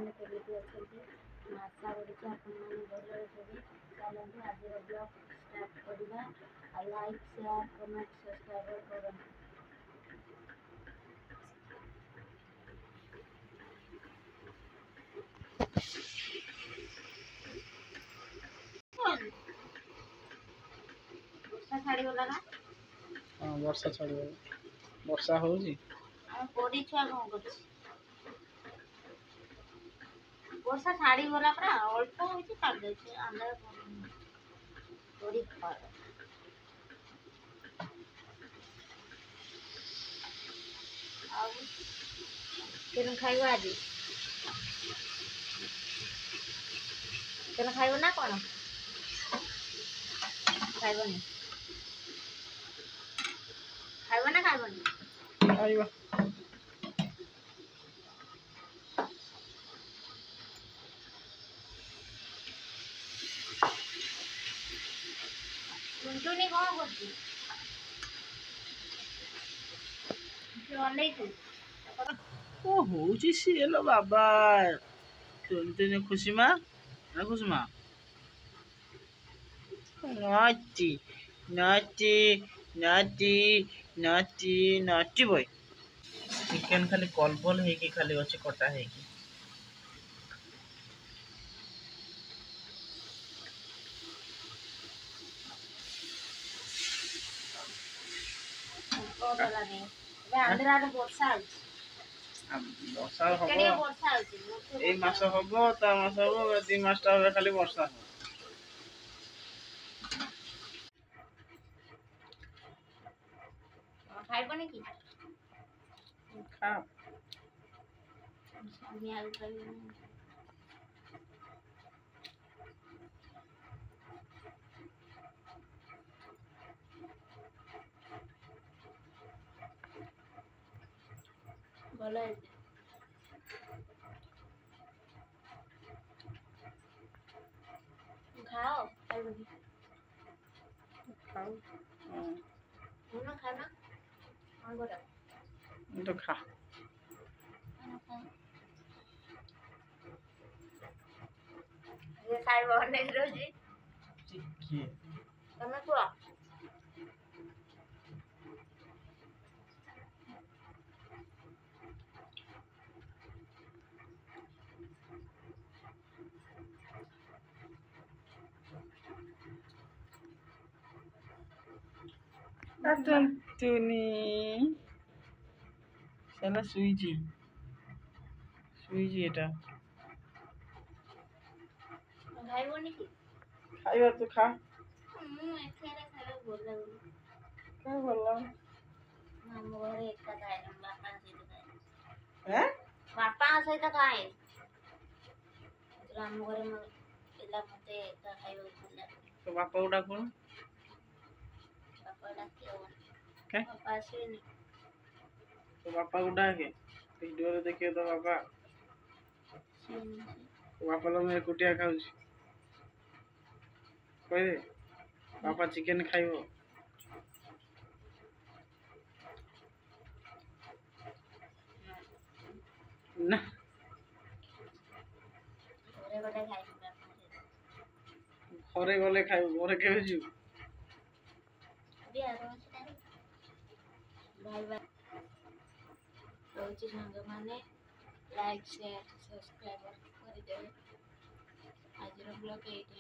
आपने केमिति अच्छे आशा करुँच आपने भल थे चलते आज ब्लॉग स्टार्ट करवा लाइक शेयर कमेंट सब्सक्राइब करूँ। वर्षा छाड़ी गला ना? हाँ वर्षा छाड़ी गला। वर्षा होउची हम कोडी छुआ कौन कर वर्षा छाड़ी गला परा अल्प होची काट दे आंधर कोडी खा आ केन खाइबो आज केन खाइबो ना कोन खाइबो ना खाइबो खाइबा टुनटुनी कौन करती अनेक ओ होउची सिएलो बाबा तुमने खुशी माँ ना खुशी माँ नाची नाची नाची नाची नाची बॉय चिकन खाली कलबल है कि खाली अच्छे कटा है कि आंध्रा वर्षा वर्षा हम ए मास हम ता मास हम 2 मास टा खाली वर्षा हो खाइबनी कि खा আমি আলু খাইব ভালো আছে খাও খাইব কি खाओ না খাও না আঙ্গুরা तो खा ये खाइब অনেক রোজি ठीक है তুমি কুয়া Tuni salah suiji এটা খাইব নাকি খাইবা তো খা এখানে খাইলে ভাল লাগবে क्या बोललाम हम घरे एका खाए बापा सहित खाए हैं बापा सहित खाए हम घरे पिला मते एका खाइब ଭଲ ଲାଗେ तो बापा उड़ा कौन बापा डाकियो क्या बापा आसेनी तो बापा उड़ा के वीडियो रे देखिए तो बापा तो बापा लोग मेरे कुटिया खाऊछ कोई बापा चिकन खाइबो ना घरे गले खाइबो घरे केबे जु बाय बाय रोची संग माने लाइक शेयर सब्सक्राइब कर देबे आज ब्लॉग एट